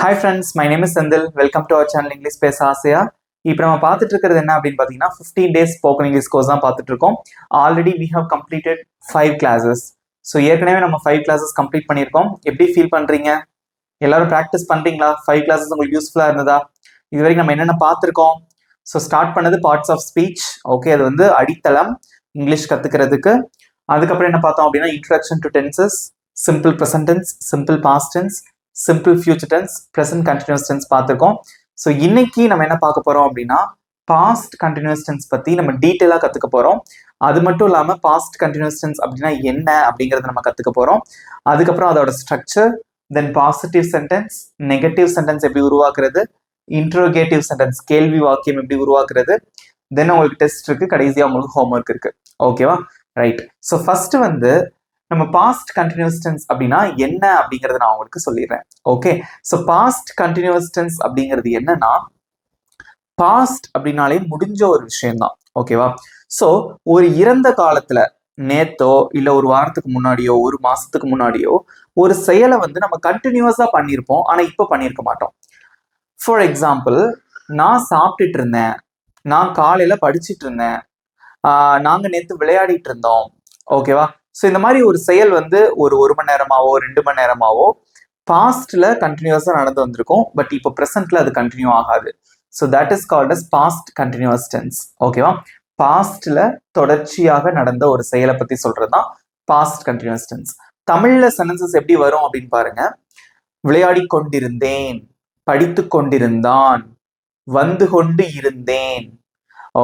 Hi friends, my name is Sendil. Welcome to our channel English Space Asia. இப்போ நம்ம பார்த்துட்டு இருக்கிறது என்ன அப்படின்னு பார்த்தீங்கன்னா 15 days ஸ்போக்கன் இங்கிலீஷ் கோர்ஸ் தான் பார்த்துட்டு இருக்கோம். Already we have completed 5 classes. So ஏற்கனவே நம்ம 5 classes கம்ப்ளீட் பண்ணியிருக்கோம். எப்படி ஃபீல் பண்ணுறீங்க? எல்லாரும் ப்ராக்டிஸ் பண்ணுறீங்களா? 5 classes உங்களுக்கு யூஸ்ஃபுல்லாக இருந்ததா? இது வரைக்கும் நம்ம என்னென்ன பார்த்துருக்கோம்? ஸோ ஸ்டார்ட் பண்ணது பார்ட்ஸ் ஆஃப் ஸ்பீச். ஓகே, அது வந்து அடித்தளம் இங்கிலீஷ் கற்றுக்கிறதுக்கு. அதுக்கப்புறம் என்ன பார்த்தோம் அப்படின்னா introduction to tenses, simple present tense, simple past tense, simple future tense, present continuous tense பார்த்துருக்கோம். ஸோ இன்னைக்கு நம்ம என்ன பார்க்க போறோம் அப்படின்னா பாஸ்ட் கண்டினியூஸ் டென்ஸ் பத்தி நம்ம டீட்டெயிலாக கற்றுக்க போறோம். அது மட்டும் இல்லாமல் பாஸ்ட் கண்டினியூஸ் டென்ஸ் அப்படின்னா என்ன அப்படிங்கிறத நம்ம கற்றுக்க போறோம். அதுக்கப்புறம் அதோட ஸ்ட்ரக்சர், தென் பாசிட்டிவ் சென்டென்ஸ், நெகட்டிவ் சென்டென்ஸ் எப்படி உருவாக்குறது, இன்ட்ரோகேட்டிவ் சென்டென்ஸ் கேள்வி வாக்கியம் எப்படி உருவாக்குறது, தென் உங்களுக்கு டெஸ்ட் இருக்கு, கடைசியாக உங்களுக்கு ஹோம்ஒர்க் இருக்கு. ஓகேவா? ரைட். ஸோ ஃபர்ஸ்ட் வந்து நம்ம பாஸ்ட் கண்டினியூஸ் டென்ஸ் அப்படின்னா என்ன அப்படிங்கறத நான் உங்களுக்கு சொல்லிடுறேன். Okay, so past continuous tense அப்படிங்கிறது என்னன்னா பாஸ்ட் அப்படின்னாலே முடிஞ்ச ஒரு விஷயம் தான். ஓகேவா? ஸோ ஒரு இறந்த காலத்துல நேத்தோ இல்ல ஒரு வாரத்துக்கு முன்னாடியோ ஒரு மாசத்துக்கு முன்னாடியோ ஒரு செயலை வந்து நம்ம கண்டினியூஸா பண்ணியிருப்போம், ஆனா இப்ப பண்ணியிருக்க மாட்டோம். ஃபார் எக்ஸாம்பிள், நான் சாப்பிட்டுட்டு இருந்தேன், நான் காலையில படிச்சுட்டு இருந்தேன், நாங்க நேத்து விளையாடிட்டு இருந்தோம். ஓகேவா? ஸோ இந்த மாதிரி ஒரு செயல் வந்து ஒரு மணி நேரமாவோ 2 மணி நேரமாவோ பாஸ்ட்ல கண்டினியூஸா நடந்து வந்திருக்கும், பட் இப்போ ப்ரெசென்ட்ல அது கண்டினியூ ஆகாது. So that is called as past continuous tense. ஓகேவா? பாஸ்ட்ல தொடர்ச்சியாக நடந்த ஒரு செயலை பத்தி சொல்றதுதான் பாஸ்ட் கண்டினியூஸ் டென்ஸ். தமிழ்ல சென்டென்சஸ் எப்படி வரும் அப்படின்னு பாருங்க. விளையாடி கொண்டிருந்தேன், படித்து கொண்டிருந்தான், வந்து கொண்டு இருந்தேன்.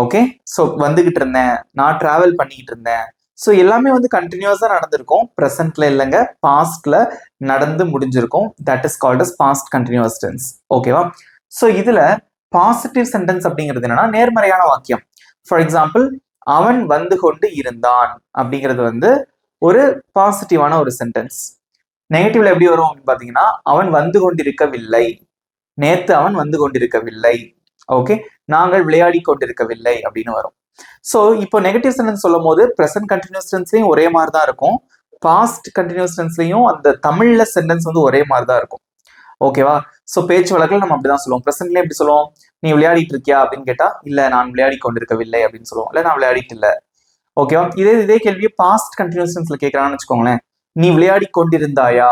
ஓகே, ஸோ வந்துகிட்டு இருந்தேன், நான் டிராவல் பண்ணிக்கிட்டு இருந்தேன். ஸோ எல்லாமே வந்து கண்டினியூஸா நடந்திருக்கும், ப்ரெசென்ட்ல இல்லைங்க, பாஸ்ட்ல நடந்து முடிஞ்சிருக்கும். That is called as past continuous tense. ஓகேவா? ஸோ இதுல பாசிட்டிவ் சென்டென்ஸ் அப்படிங்கிறது என்னன்னா நேர்மறையான வாக்கியம். ஃபார் எக்ஸாம்பிள், அவன் வந்து கொண்டு இருந்தான் அப்படிங்கிறது வந்து ஒரு பாசிட்டிவான ஒரு சென்டென்ஸ். நெகட்டிவ்ல எப்படி வரும் அப்படின்னு பாத்தீங்கன்னா அவன் வந்து கொண்டிருக்கவில்லை, நேத்து அவன் வந்து கொண்டிருக்கவில்லை. ஓகே, நாங்கள் விளையாடி கொண்டிருக்கவில்லை அப்படின்னு வரும். ஸோ இப்போ நெகட்டிவ் சென்டென்ஸ் சொல்லும் போது ப்ரெசென்ட் கண்டினியூஸ் டென்ஸ்லையும் ஒரே மாதிரி தான் இருக்கும், பாஸ்ட் கண்டினியூஸ் டென்ஸ்லையும் அந்த தமிழ்ல சென்டென்ஸ் வந்து ஒரே மாதிரி தான் இருக்கும். ஓகேவா? ஸோ பேச்சு வழக்கில் நம்ம அப்படிதான் சொல்லுவோம். ப்ரெசென்ட்ல எப்படி சொல்லுவோம்? நீ விளையாடிட்டு இருக்கியா அப்படின்னு கேட்டா இல்ல நான் விளையாடி கொண்டிருக்கவில்லை அப்படின்னு சொல்லுவோம், இல்ல நான் விளையாடிட்டு இல்லை. ஓகேவா? இதே கேள்வியை பாஸ்ட் கண்டினியூஸ் டென்ஸ்ல கேட்கறான்னு வச்சுக்கோங்களேன். நீ விளையாடி கொண்டிருந்தாயா?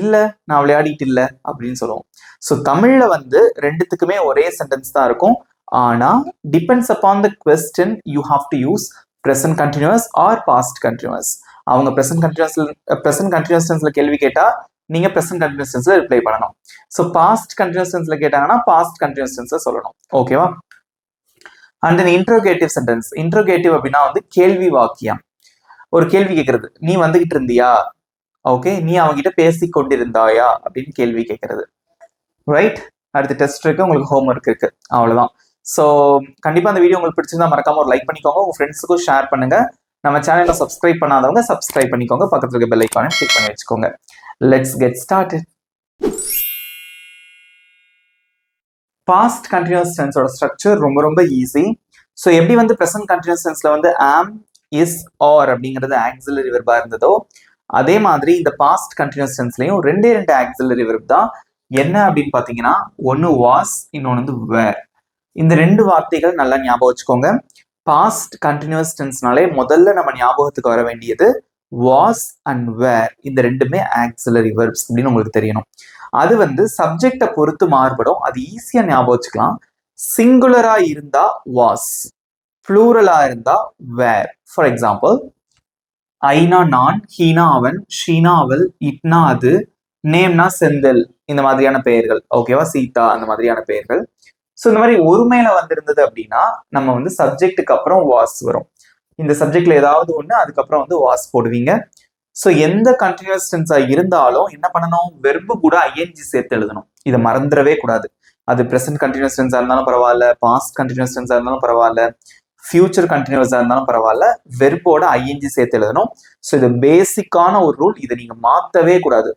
இல்ல நான் விளையாடிட்டு இல்லை அப்படின்னு சொல்லுவோம். ஸோ தமிழ்ல வந்து ரெண்டுத்துக்குமே ஒரே சென்டென்ஸ் தான் இருக்கும், ஆனா depends upon the question you have to use present continuous or past continuous. அவங்க ப்ரெசென்ட் கண்டினியூஸ் டென்ஸ்ல கேள்வி கேட்டா நீங்க ப்ரெசென்ட் கண்டினியூஸ் டென்ஸ்ல ரிப்ளை பண்ணணும். ஸோ பாஸ்ட் கண்டினியூஸ் டென்ஸ்ல கேட்டாங்கன்னா பாஸ்ட் கண்டினியூஸ் டென்ஸ்ல சொல்லணும். ஓகேவா? And then interrogative sentence. Interrogative அப்படின்னா வந்து கேள்வி வாக்கியம். ஒரு கேள்வி கேட்கறது, நீ வந்துகிட்டு இருந்தியா? ஓகே, நீ அவங்ககிட்ட பேசி கொண்டிருந்தாயா அப்படின்னு கேள்வி கேட்கறது. ரைட். அடுத்த டெஸ்ட் இருக்கு, உங்களுக்கு ஹோம்ஒர்க் இருக்கு, அவ்வளவுதான். ஸோ கண்டிப்பா அந்த வீடியோ உங்களுக்கு பிடிச்சிருந்தா மறக்காம ஒரு லைக் பண்ணிக்கோங்க, உங்க ஃப்ரெண்ட்ஸுக்கும் ஷேர் பண்ணுங்க. நம்ம சேனலை சப்ஸ்கிரைப் பண்ணாதவங்க சப்ஸ்கிரைப் பண்ணிக்கோங்க, பக்கத்துல இருக்க பெல் ஐகானை கிளிக் பண்ணி வச்சுக்கோங்க. Let's get started. Past continuous டென்ஸோட ஸ்ட்ரக்சர் ரொம்ப ரொம்ப ஈஸி. ஸோ எப்படி வந்து ப்ரெசென்ட் கண்டினியூஸ் டென்ஸ்ல வந்து ஆம், இஸ், ஆர் அப்படிங்கிறது ஆக்சிலரி வெர்பா இருந்ததோ அதே மாதிரி இந்த பாஸ்ட் கண்டினியூஸ் டென்ஸ்லயும் ரெண்டு ஆக்சிலரி வெர்ப் தான். என்ன அப்படின்னு பாத்தீங்கன்னா ஒன்னு வாஸ், இன்னொன்னு வந்து வேர். இந்த ரெண்டு வார்த்தைகள் நல்லா ஞாபகம் வச்சுக்கோங்க. பாஸ்ட் கண்டினியூஸ் டென்ஸ்னாலே முதல்ல நம்ம ஞாபகத்துக்கு வர வேண்டியது வாஸ் அண்ட் வேர். இந்த ரெண்டுமே ஆக்சிலரி வெர்ப்ஸ் அப்படின்னு உங்களுக்கு தெரியணும். அது வந்து சப்ஜெக்டை பொறுத்து மாறுபடும், அது ஈஸியா ஞாபகம் வச்சுக்கலாம். சிங்குலரா இருந்தா வாஸ், ப்ளூரலா இருந்தா வேர். ஃபார் எக்ஸாம்பிள், ஐனா நான், ஹீனா அவன், ஷீனா அவள், இட்னா அது, நேம்னா செந்தில், இந்த மாதிரியான பெயர்கள். ஓகேவா? சீதா, அந்த மாதிரியான பெயர்கள். ஸோ இந்த மாதிரி ஒருமையில வந்திருந்தது அப்படின்னா நம்ம வந்து சப்ஜெக்டுக்கு அப்புறம் வாஸ் வரும். இந்த சப்ஜெக்ட்ல ஏதாவது ஒண்ணு அதுக்கப்புறம் வந்து வாஸ் போடுவீங்க. ஸோ எந்த கண்டினியூஸ் டென்ஸா இருந்தாலும் என்ன பண்ணணும்? வெர்பு கூட ஐஎன்ஜி சேர்த்து எழுதணும். இதை மறந்துடவே கூடாது. அது ப்ரெசென்ட் கண்டினியூஸ் டென்ஸா இருந்தாலும் பரவாயில்ல, பாஸ்ட் கண்டினியூஸ் டென்ஸா இருந்தாலும் பரவாயில்ல, ஃபியூச்சர் கண்டினியூஸா இருந்தாலும் பரவாயில்ல, வெர்போட ஐஎன்ஜி சேர்த்து எழுதணும். ஸோ இது பேசிக்கான ஒரு ரூல், இதை நீங்க மாத்தவே கூடாது.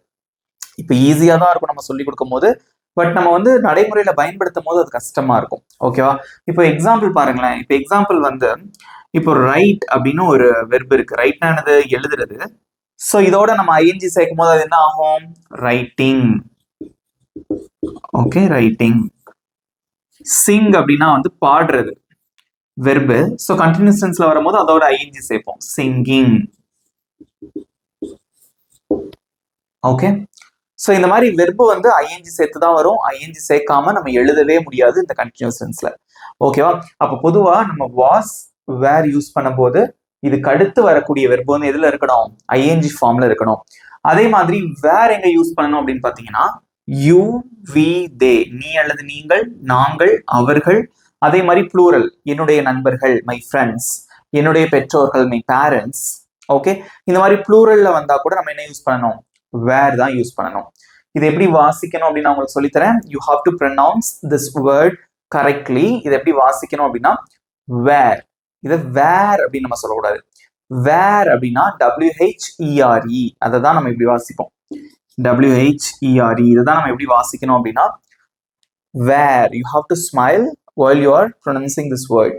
இப்போ ஈஸியா தான் இருக்கும் நம்ம சொல்லி கொடுக்கும் போது, பட் நம்ம வந்து நடைமுறையில பயன்படுத்தும் போது அது கஷ்டமா இருக்கும். ஓகேவா? இப்போ எக்ஸாம்பிள் பாருங்களேன். இப்போ எக்ஸாம்பிள் வந்து இப்போ ரைட் அப்படின்னு ஒரு வெர்பு இருக்கு. ரைட்னா என்னது? எழுதுறது. ஸோ இதோட நம்ம ஐஎன்ஜி சேர்க்கும் போது அது என்ன ஆகும்? ரைட்டிங். Okay, writing. சிங் அப்படின்னா வந்து பாடுறது வெர்பு. ஸோ கண்டினியூஸ் டென்ஸ்ல வரும்போது அதோட ஐஎன்ஜி சேர்ப்போம், சிங்கிங். ஓகே, ஸோ இந்த மாதிரி வெர்பு வந்து ஐஎன்ஜி சேர்த்து தான் வரும். ஐஎன்ஜி சேர்க்காம நம்ம எழுதவே முடியாது இந்த கண்டினியூஸ் டென்ஸ்ல. ஓகேவா? அப்போ பொதுவா நம்ம வாஸ் வேர் யூஸ் பண்ணும்போது இதுக்கு அடுத்து வரக்கூடிய வெர்பு வந்து எதுல இருக்கணும்? ஐஎன்ஜி ஃபார்ம்ல இருக்கணும். அதே மாதிரி வேர் எங்க யூஸ் பண்ணணும் அப்படின்னு பாத்தீங்கன்னா யூ, வி, தே, நீ அல்லது நீங்கள், நாங்கள், அவர்கள். அதே மாதிரி ப்ளூரல், என்னுடைய நண்பர்கள், மை ஃப்ரெண்ட்ஸ், என்னுடைய பெற்றோர்கள், மை பேரண்ட்ஸ். ஓகே, இந்த மாதிரி ப்ளூரல்ல வந்தா கூட நம்ம என்ன யூஸ் பண்ணணும்? வேர் தான் யூஸ் பண்ணணும். இது எப்படி வாசிக்கணும் அப்படின்னு நான் உங்களுக்கு சொல்லித்தரேன். You have to pronounce this word correctly. இது எப்படி வாசிக்கணும் அப்படின்னா வேர். இதை வேர் அப்படின்னு நம்ம சொல்லக்கூடாது. வேர் அப்படின்னா WHERE, அதை தான் நம்ம இப்படி வாசிப்போம். WHERE, இதை தான் நம்ம எப்படி வாசிக்கணும் அப்படின்னா where. You have to smile while you are pronouncing this word.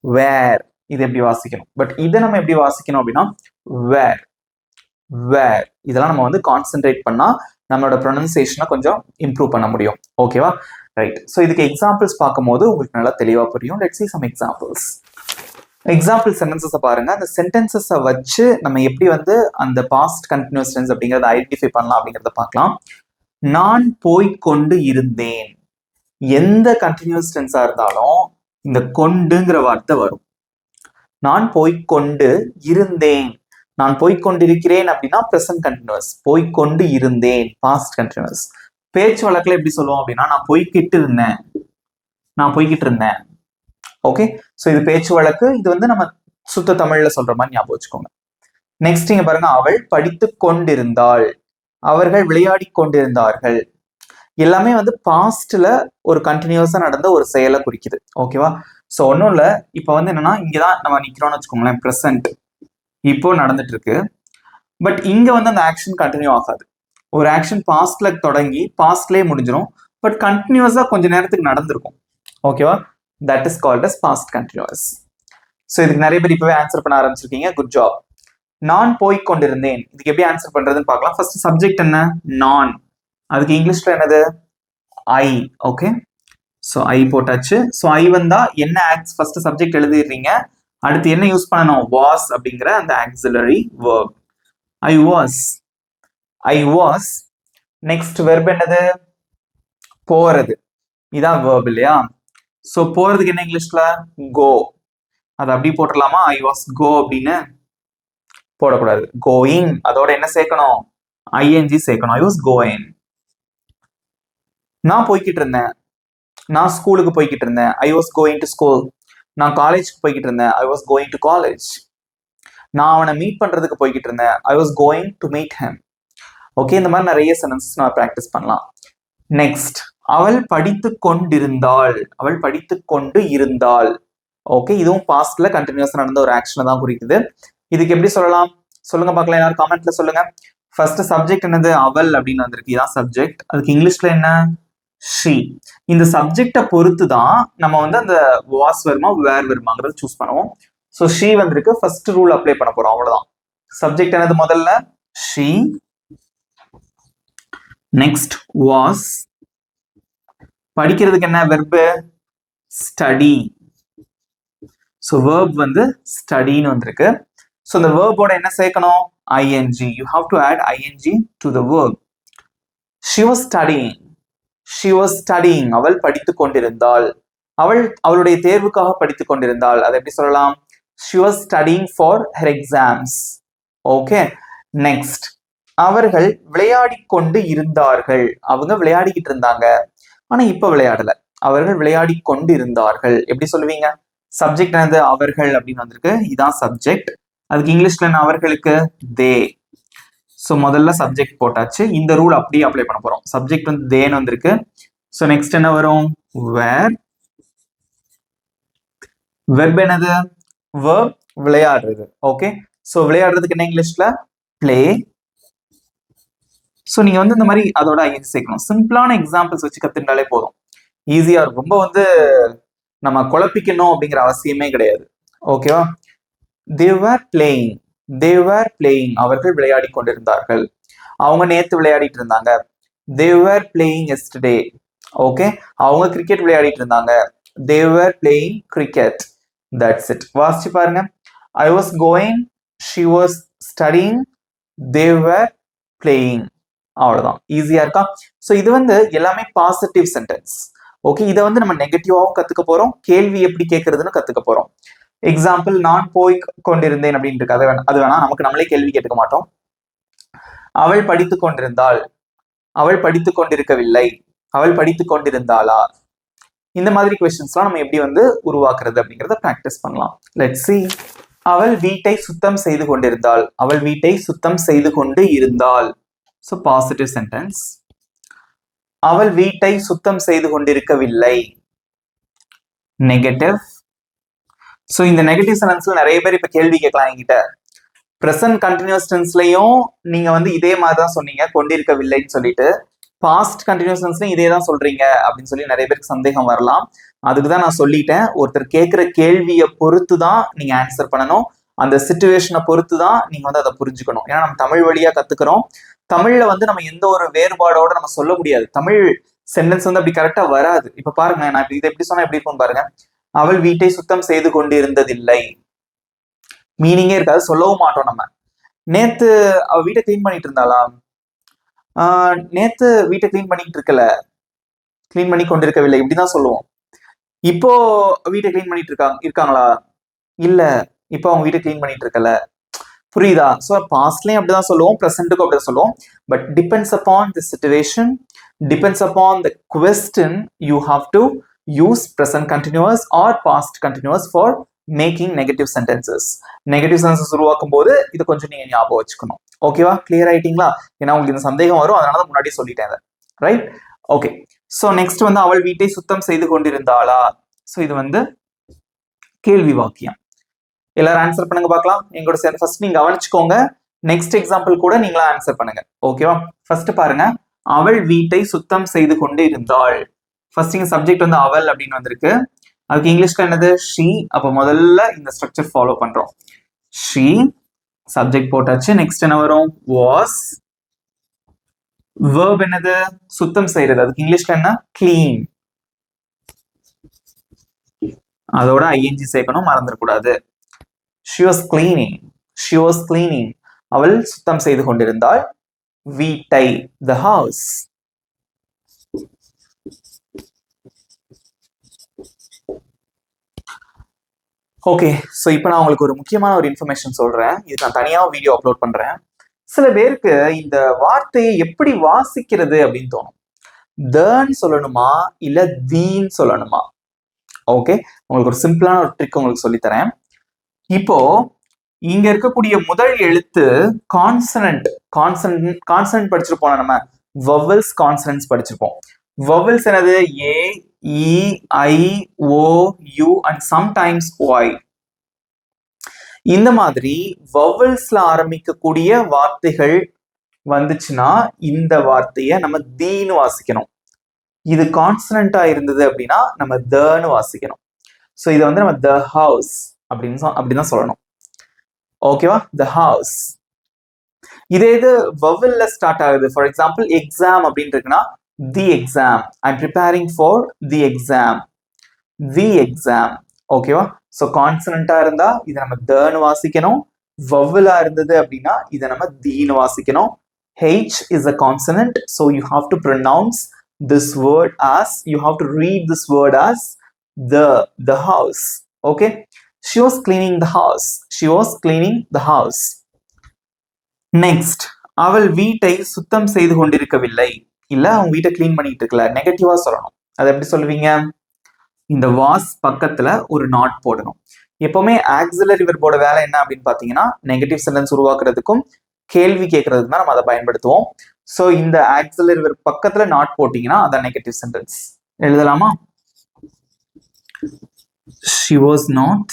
Where, இது எப்படி வாசிக்கணும். பட் இதை நம்ம எப்படி வாசிக்கணும் அப்படின்னா வேர், வேர். இதெல்லாம் நம்ம வந்து கான்சென்ட்ரேட் பண்ணா நம்மளோட ப்ரொனன்சியேஷனை கொஞ்சம் இம்ப்ரூவ் பண்ண முடியும். ஓகேவா? ரைட். ஸோ இதுக்கு எக்ஸாம்பிள்ஸ் பார்க்கும்போது உங்களுக்கு நல்லா தெளிவா புரியும். Let's see some examples. Example சென்டென்சஸை பாருங்க. அந்த சென்டென்சஸை வச்சு நம்ம எப்படி வந்து அந்த பாஸ்ட் கண்டினியூஸ் டென்ஸ் அப்படிங்கிறத ஐடென்டிஃபை பண்ணலாம் அப்படிங்கிறத பார்க்கலாம். நான் போய்கொண்டு இருந்தேன். எந்த கண்டினியூஸ் டென்ஸா இருந்தாலும் இந்த கொண்டுங்கிற வார்த்தை வரும். நான் போய்கொண்டு இருந்தேன், நான் போய்கொண்டிருக்கிறேன் அப்படின்னா பிரசன்ட் கண்டினியூஸ். போய்கொண்டு இருந்தேன் பாஸ்ட் கண்டினியூஸ். பேச்சு வழக்குல எப்படி சொல்லுவோம் அப்படின்னா நான் போய்கிட்டு இருந்தேன், நான் போய்கிட்டு இருந்தேன். ஓகே, ஸோ இது பேச்சு வழக்கு. இது வந்து நம்ம சுத்த தமிழ்ல சொல்ற மாதிரி ஞாபகம் வச்சுக்கோங்க. நெக்ஸ்ட் இங்க பாருங்க, அவள் படித்து கொண்டிருந்தாள், அவர்கள் விளையாடி கொண்டிருந்தார்கள். எல்லாமே வந்து பாஸ்ட்ல ஒரு கண்டினியூஸா நடந்த ஒரு செயலை குறிக்குது. ஓகேவா? ஸோ ஒன்றும் இல்லை, இப்போ வந்து என்னன்னா இங்கதான் நம்ம நிக்கிறோம்னு வச்சுக்கோங்களேன். ப்ரெசன்ட் இப்போ நடந்துட்டு இருக்கு. பட் இங்க வந்து அந்த ஆக்ஷன் கண்டினியூ ஆகாது. ஒரு ஆக்ஷன் பாஸ்ட்ல தொடங்கி பாஸ்ட்லயே முடிஞ்சிடும். பட் கண்டினியூஸா கொஞ்ச நேரத்துக்கு நடந்திருக்கும். ஓகேவா? That is called as past continuous. So இதுக்கு நிறைய பேர் இப்பவே ஆன்சர் பண்ண ஆரம்பிச்சிருக்கீங்க. Good job. நான் போய் கொண்டிருந்தேன், இதுக்கு எப்படி ஆன்சர் பண்றதுன்னு பார்க்கலாம். ஃபர்ஸ்ட் சப்ஜெக்ட் என்ன? நான். அதுக்கு இங்கிலீஷ்ல என்னது? ஐ. ஓகே, ஸோ ஐ போட்டாச்சு. ஸோ ஐ வந்தா என்ன ஆக்ஸ்? First subject எழுதிடுறீங்க. அடுத்து என்ன யூஸ் பண்ணணும்? வாஸ் அப்படிங்கிற அந்த auxiliary verb. I was, I was. Next verb என்னது? போறது. இதான் வேர்ப் இல்லையா? ஸோ போறதுக்கு என்ன இங்கிலீஷ்ல? கோ. அது அப்படி போட்டுடலாமா? ஐ வாஸ் கோ அப்படின்னு போடக்கூடாது. கோயிங், அதோட என்ன சேர்க்கணும்? ஐஎன்ஜி சேர்க்கணும். I was going. நான் போய்கிட்டு இருந்தேன், நான் ஸ்கூலுக்கு போய்கிட்டு இருந்தேன். I was going to school. நான் காலேஜ்க்கு போய்கிட்டு இருந்தேன். I was going to college. நான் அவனை மீட் பண்றதுக்கு போய்கிட்டு இருந்தேன். I was going to meet him. Okay, இந்த மாதிரி நிறைய சென்டென்சஸ் நான் ப்ராக்டிஸ் பண்ணலாம். நெக்ஸ்ட், அவள் படித்து கொண்டிருந்தாள், அவள் படித்து கொண்டு இருந்தாள். ஓகே, இதுவும் பாஸ்ட்ல கண்டினியூஸா நடந்த ஒரு ஆக்ஷனை தான் குறிக்குது. இதுக்கு எப்படி சொல்லலாம் சொல்லுங்க பார்க்கலாம். எல்லாரும் காமெண்ட்ல சொல்லுங்க. ஃபர்ஸ்ட் சப்ஜெக்ட் என்னது? அவள் அப்படின்னு வந்திருக்கு, இதான் சப்ஜெக்ட். அதுக்கு இங்கிலீஷ்ல என்ன? ஷீ. இந்த சப்ஜெக்டை பொறுத்து தான் நம்ம வந்து அந்த வாஸ் வருமா வேர் வருமாங்கிறத சூஸ் பண்ணுவோம். ஸோ ஷீ வந்திருக்கு, ஃபர்ஸ்ட் ரூல் அப்ளை பண்ண போறோம், அவ்வளவுதான். சப்ஜெக்ட் என்னது? முதல்ல ஷீ, நெக்ஸ்ட் வாஸ். படிக்கிறதுக்கு என்ன வெர்பு? ஸ்டடி. ஸோ வேர்ப் வந்து ஸ்டடின்னு வந்திருக்கு. ஸோ இந்த வேர்போட என்ன சேர்க்கணும்? ING. You have to add ING to the verb. She was studying, she was studying. அவள் படித்துக் கொண்டிருந்தாள், அவள் அவளுடைய தேர்வுக்காக படித்துக் கொண்டிருந்தாள். அதை எப்படி சொல்லலாம்? She was studying for her exams. Okay, next, அவர்கள் விளையாடி கொண்டு இருந்தார்கள். அவங்க விளையாடிக்கிட்டு இருந்தாங்க, ஆனா இப்ப விளையாடல. அவர்கள் விளையாடி கொண்டு இருந்தார்கள். எப்படி சொல்லுவீங்க? சப்ஜெக்ட் என்னது? அவர்கள் அப்படின்னு வந்திருக்கு, இதான் சப்ஜெக்ட். அதுக்கு இங்கிலீஷ்ல என்ன? அவர்களுக்கு தே. ஸோ முதல்ல சப்ஜெக்ட் போட்டாச்சு. இந்த ரூல் அப்படியே அப்ளை பண்ண போறோம். சப்ஜெக்ட் வந்து தேன்னு வந்திருக்கு. ஸோ நெக்ஸ்ட் என்ன வரும்? வேர். வெர்ப் என்னது? வெர்ப் விளையாடுறது. ஓகே, ஸோ விளையாடுறதுக்கு என்ன இங்கிலீஷ்ல? பிளே. ஸோ நீங்க வந்து இந்த மாதிரி அதோட ஐஎன்ஜி சேர்க்கணும். சிம்பிளான எக்ஸாம்பிள்ஸ் வச்சு கத்துட்டாலே போதும், ஈஸியா இருக்கும். ரொம்ப வந்து நம்ம குழப்பிக்கணும் அப்படிங்கிற அவசியமே கிடையாது. ஓகேவா? they were playing, they were playing. அவர்கள் விளையாடி கொண்டிருந்தார்கள். அவங்க நேத்து விளையாடிட்டு இருந்தாங்க. they were playing yesterday. Okay, அவங்க கிரிக்கெட் விளையாடிட்டு இருந்தாங்க. they were playing cricket. that's it. வாசிச்சு பாருங்க. I was going, she was studying, they were playing. அவ்வளவுதான். ஈஸியா இருக்கா? ஸோ இது வந்து எல்லாமே பாசிட்டிவ் சென்டென்ஸ். ஓகே, இதை வந்து நம்ம நெகட்டிவாவும் கத்துக்க போறோம், கேள்வி எப்படி கேட்கறதுன்னு கத்துக்க போறோம். எக்ஸாம்பிள், நான் போய் கொண்டிருந்தேன் அப்படின்னு இருக்கு. அது வேணா நமக்கு நம்மளே கேள்வி கேட்டுக்க மாட்டோம். அவள் படித்துக் கொண்டிருந்தாள், அவள் படித்துக் கொண்டிருக்கவில்லை, அவள் படித்துக் கொண்டிருந்தாளா, இந்த மாதிரி கொஸ்டின்ஸ்லாம் நம்ம எப்படி வந்து உருவாக்குறது அப்படிங்கிறத பிராக்டிஸ் பண்ணலாம். Let's see. அவள் வீட்டை சுத்தம் செய்து கொண்டிருந்தாள், அவள் வீட்டை சுத்தம் செய்து கொண்டு இருந்தாள். So positive sentence. அவள் வீட்டை சுத்தம் செய்து கொண்டிருக்கவில்லை, நெகட்டிவ். ஸோ இந்த நெகட்டிவ் சென்டென்ஸ்ல நிறைய பேர் இப்ப கேள்வி கேட்கலாம் என்கிட்ட. ப்ரெசன்ட் கண்டினியூஸ் டென்ஸ்லயும் நீங்க வந்து இதே மாதிரி தான் சொன்னீங்க, கொண்டிருக்கவில்லைன்னு சொல்லிட்டு. பாஸ்ட் கண்டினியூஸ் டென்ஸ்லயும் இதே தான் சொல்றீங்க அப்படின்னு சொல்லி நிறைய பேருக்கு சந்தேகம் வரலாம். அதுக்கு தான் நான் சொல்லிட்டேன், ஒருத்தர் கேட்கிற கேள்வியை பொறுத்து தான் நீங்க ஆன்சர் பண்ணணும், அந்த சிச்சுவேஷனை பொறுத்து தான் நீங்க வந்து அதை புரிஞ்சுக்கணும். ஏன்னா நம்ம தமிழ் வழியா கத்துக்கிறோம். தமிழ்ல வந்து நம்ம எந்த ஒரு வேறுபாடோட நம்ம சொல்ல முடியாது. தமிழ் சென்டென்ஸ் வந்து அப்படி கரெக்டா வராது. இப்ப பாருங்க, நான் இதை எப்படி சொன்னா எப்படி இருக்கும்னு பாருங்க. அவள் வீட்டை சுத்தம் செய்து கொண்டிருந்ததில்லை, மீனிங்கே இருக்காது, சொல்லவும் மாட்டோம் நம்ம. நேத்து அவ வீட்டை கிளீன் பண்ணிட்டு இருந்தாளா, நேத்து வீட்டை கிளீன் பண்ணிட்டு இருக்கல, கிளீன் பண்ணி கொண்டிருக்கவில்லை, இப்படிதான் சொல்லுவோம். இப்போ வீட்டை கிளீன் பண்ணிட்டு இருக்காங்களா, இல்ல இப்போ அவங்க வீட்டை கிளீன் பண்ணிட்டு இருக்கல. புரியுதா? ஸோ பாஸ்ட்லயும் அப்படிதான் சொல்லுவோம், ப்ரெசென்ட்டுக்கும் அப்படிதான் சொல்லுவோம். But depends upon the situation, depends upon the question, you have to use present continuous or past continuous for making negative sentences. Negative sentences உருவாக்கும் போது இதை கொஞ்சம் நீங்க ஞாபகம் வச்சுக்கணும். ஓகேவா? கிளியர் ஆயிட்டீங்களா? ஏன்னா உங்களுக்கு இந்த சந்தேகம் வரும், அதனால தான் முன்னாடி சொல்லிட்டேன். ரைட்? ஓகே. ஸோ நெக்ஸ்ட் வந்து அவள் வீட்டை சுத்தம் செய்து கொண்டிருந்தாளா. ஸோ இது வந்து கேள்வி வாக்கியம். எல்லாரும் ஆன்சர் பண்ணுங்க பார்க்கலாம். எங்களோட சேர்ந்து ஃபர்ஸ்ட் நீங்க கவனிச்சுக்கோங்க, நெக்ஸ்ட் எக்ஸாம்பிள் கூட நீங்களா ஆன்சர் பண்ணுங்க. ஓகேவா? ஃபர்ஸ்ட் பாருங்க, அவள் வீட்டை சுத்தம் செய்து கொண்டு இருந்தாள். ஃபர்ஸ்ட் இங்க சப்ஜெக்ட் வந்து அவள் அப்படின்னு வந்திருக்கு, அதுக்கு இங்கிலீஷ்ல என்னது, ஷீ. அப்ப முதல்ல இந்த ஸ்ட்ரக்சர் ஃபாலோ பண்றோம். ஷீ, சப்ஜெக்ட் போட்டாச்சு. நெக்ஸ்ட் என்ன வரும், வாஸ். வெர்ப் என்னது, சுத்தம் செய்யறது, அதுக்கு இங்கிலீஷ்ல என்ன, கிளீன். அதோட ஐஎன்ஜி சேர்க்கணும், மறந்துடக்கூடாது. She was cleaning. She was cleaning. அவள் சுத்தம் செய்து கொண்டிருந்தாள் வீட்டை, the house. ஓகே. ஸோ இப்போ நான் உங்களுக்கு ஒரு முக்கியமான ஒரு இன்ஃபர்மேஷன் சொல்றேன். இதுக்கு நான் தனியாக வீடியோ அப்லோட் பண்றேன். சில பேருக்கு இந்த வார்த்தையை எப்படி வாசிக்கிறது அப்படின்னு தோணும். தன்னு சொல்லணுமா இல்ல தீன்னு சொல்லணுமா? ஓகே, உங்களுக்கு ஒரு சிம்பிளான ஒரு ட்ரிக் உங்களுக்கு சொல்லித்தரேன். இப்போ இங்க இருக்கக்கூடிய முதல் எழுத்து கான்சனன்ட். கான்சனன்ட் படிச்சிருப்போம் நம்ம, வவல்ஸ் கான்சனன்ட்ஸ் படிச்சிருப்போம். வவல்ஸ் என்னது, ஏ, இ, ஐ, ஓ, யூ அண்ட் சம்டைம்ஸ் ஒய். இந்த மாதிரி வவல்ஸ்ல ஆரம்பிக்கக்கூடிய வார்த்தைகள் வந்துச்சுன்னா இந்த வார்த்தையை நம்ம தீன்னு வாசிக்கணும். இது கான்சனன்டா இருந்தது அப்படின்னா நம்ம தன்னு வாசிக்கணும். ஸோ இதை வந்து நம்ம த ஹவுஸ் அப்படிதான் சொல்லணும். ஓகேவா? The house. இதே இது வவல்ல ஸ்டார்ட் ஆகுது. ஃபார் எக்ஸாம்பிள் எக்ஸாம் அப்படின்னு இருக்குன்னா தி exam, I am preparing for the exam, the exam. ஓகேவா? ஸோ கான்சனண்டா இருந்தா இதை நம்ம தன்னு வாசிக்கணும். வவலா இருந்தது அப்படின்னா இதை நம்ம தீன்னு வாசிக்கணும். H is a consonant, so you have to pronounce this word as, you have to read this word as the house. Okay? She was cleaning the house. She was cleaning the house. Next, அவள் வீட்டை சுத்தம் செய்து கொண்டிருக்கவில்லை. இல்ல அவங்க வீட்டை clean பண்ணிட்டு இருக்கல, நெகட்டிவா சொல்லணும். அது எப்படி சொல்லுவீங்க? இந்த வாஸ் பக்கத்துல ஒரு நாட் போடணும். எப்பவுமே ஆக்சிலரி வெர்போட வேலை என்ன அப்படின்னு பாத்தீங்கன்னா, நெகட்டிவ் சென்டென்ஸ் உருவாக்குறதுக்கும் கேள்வி கேட்கறதுக்கு தான் நம்ம அதை பயன்படுத்துவோம். ஸோ இந்த ஆக்சிலரி வெர்ப் பக்கத்துல நாட் போட்டீங்கன்னா அதான் நெகட்டிவ் சென்டென்ஸ். எழுதலாமா? She was not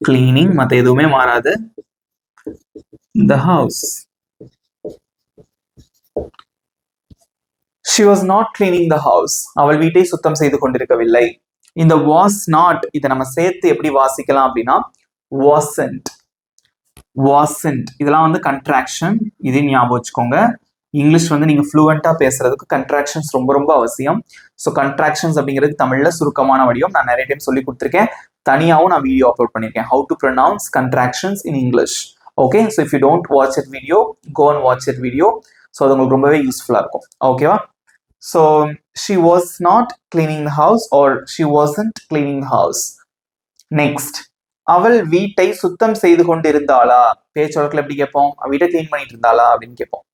cleaning, மத்த எதுவுமே மாறாது, the house. She was not cleaning the house. அவள் வீட்டை சுத்தம் செய்து கொண்டிருக்கவில்லை. இந்த was not இதை நம்ம சேர்த்து எப்படி வாசிக்கலாம் அப்படின்னா wasn't, wasn't. இதெல்லாம் வந்து கண்ட்ராக்ஷன், இதையும் ஞாபகம் வச்சுக்கோங்க. இங்கிலீஷ் வந்து நீங்க ஃப்ளூவெண்டா பேசுறதுக்கு கண்ட்ராக்ஷன்ஸ் ரொம்ப ரொம்ப அவசியம். ஸோ கண்ட்ராக்ஷன்ஸ் அப்படிங்கிறது தமிழ்ல சுருக்கமான வடிவம். நான் நிறைய டைம் சொல்லி கொடுத்துருக்கேன். தனியாகவும் நான் வீடியோ அப்லோட் பண்ணியிருக்கேன். How to pronounce contractions in English. Okay, so if you don't watch it video, go and watch it video. So அது உங்களுக்கு ரொம்பவே யூஸ்ஃபுல்லாக இருக்கும். ஓகேவா? So she was not cleaning the house or she wasn't cleaning the house. Next, அவள் வீட்டை சுத்தம் செய்து கொண்டு இருந்தாளா? பேச்சு வழக்கில் எப்படி கேட்போம்? வீட்டை கிளீன் பண்ணிட்டு இருந்தாளா அப்படின்னு கேட்போம்.